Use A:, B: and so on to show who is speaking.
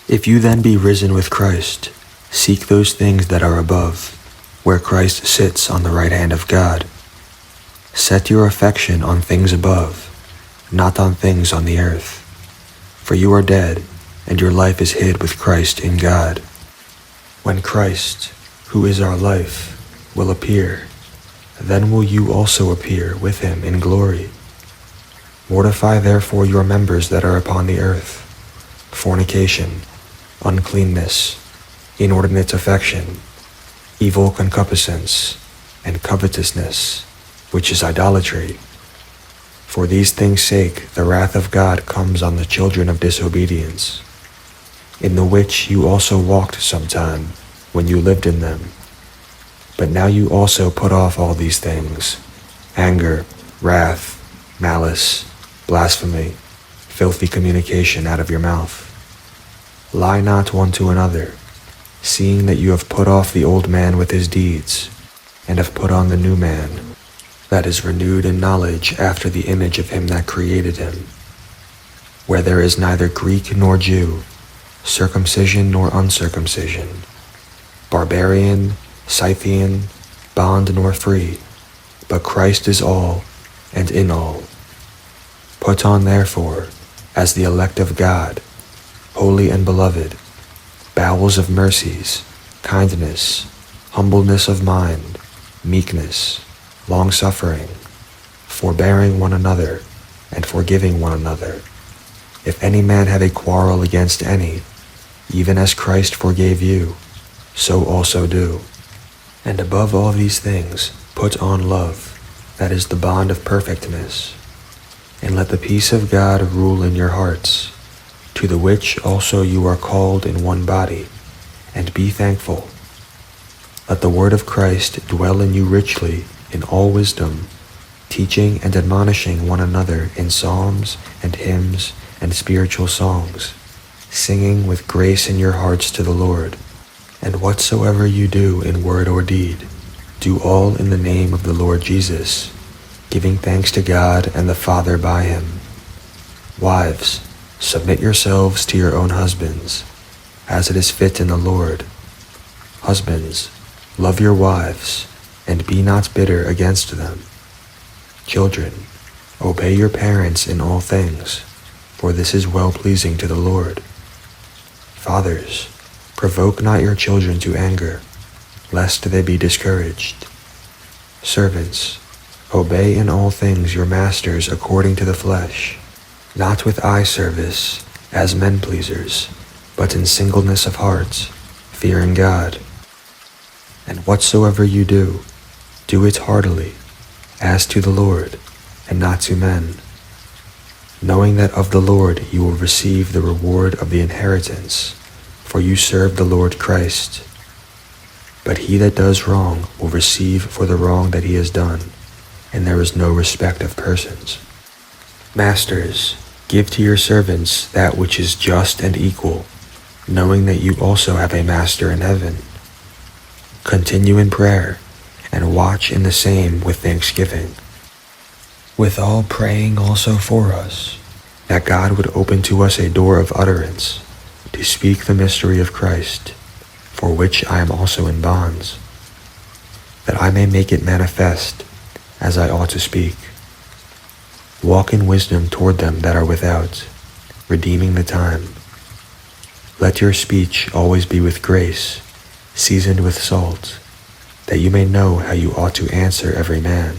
A: If you then be risen with Christ, seek those things that are above, where Christ sits on the right hand of God. Set your affection on things above, not on things on the earth. For you are dead, and your life is hid with Christ in God. When Christ, who is our life, will appear, then will you also appear with him in glory. Mortify therefore your members that are upon the earth: fornication, uncleanness, inordinate affection, evil concupiscence, and covetousness, which is idolatry. For these things' sake the wrath of God comes on the children of disobedience, in the which you also walked sometime, when you lived in them. But now you also put off all these things: anger, wrath, malice, blasphemy, filthy communication out of your mouth. Lie not one to another, seeing that you have put off the old man with his deeds, and have put on the new man, that is renewed in knowledge after the image of him that created him, where there is neither Greek nor Jew, circumcision nor uncircumcision, barbarian, Scythian, bond nor free, but Christ is all and in all. Put on therefore, as the elect of God, holy and beloved, bowels of mercies, kindness, humbleness of mind, meekness, long-suffering, forbearing one another, and forgiving one another. If any man have a quarrel against any, even as Christ forgave you, so also do. And above all these things, put on love, that is the bond of perfectness. And let the peace of God rule in your hearts, to the which also you are called in one body, and be thankful. Let the word of Christ dwell in you richly in all wisdom, teaching and admonishing one another in psalms and hymns and spiritual songs, singing with grace in your hearts to the Lord. And whatsoever you do in word or deed, do all in the name of the Lord Jesus, giving thanks to God and the Father by him. Wives, submit yourselves to your own husbands, as it is fit in the Lord. Husbands, love your wives, and be not bitter against them. Children, obey your parents in all things, for this is well-pleasing to the Lord. Fathers, provoke not your children to anger, lest they be discouraged. Servants, obey in all things your masters according to the flesh, not with eye service, as men-pleasers, but in singleness of heart, fearing God. And whatsoever you do, do it heartily, as to the Lord, and not to men, knowing that of the Lord you will receive the reward of the inheritance, for you serve the Lord Christ. But he that does wrong will receive for the wrong that he has done, and there is no respect of persons. Masters, give to your servants that which is just and equal, knowing that you also have a master in heaven. Continue in prayer, and watch in the same with thanksgiving. With all praying also for us, that God would open to us a door of utterance, to speak the mystery of Christ, for which I am also in bonds, that I may make it manifest, as I ought to speak. Walk in wisdom toward them that are without, redeeming the time. Let your speech always be with grace, seasoned with salt, that you may know how you ought to answer every man.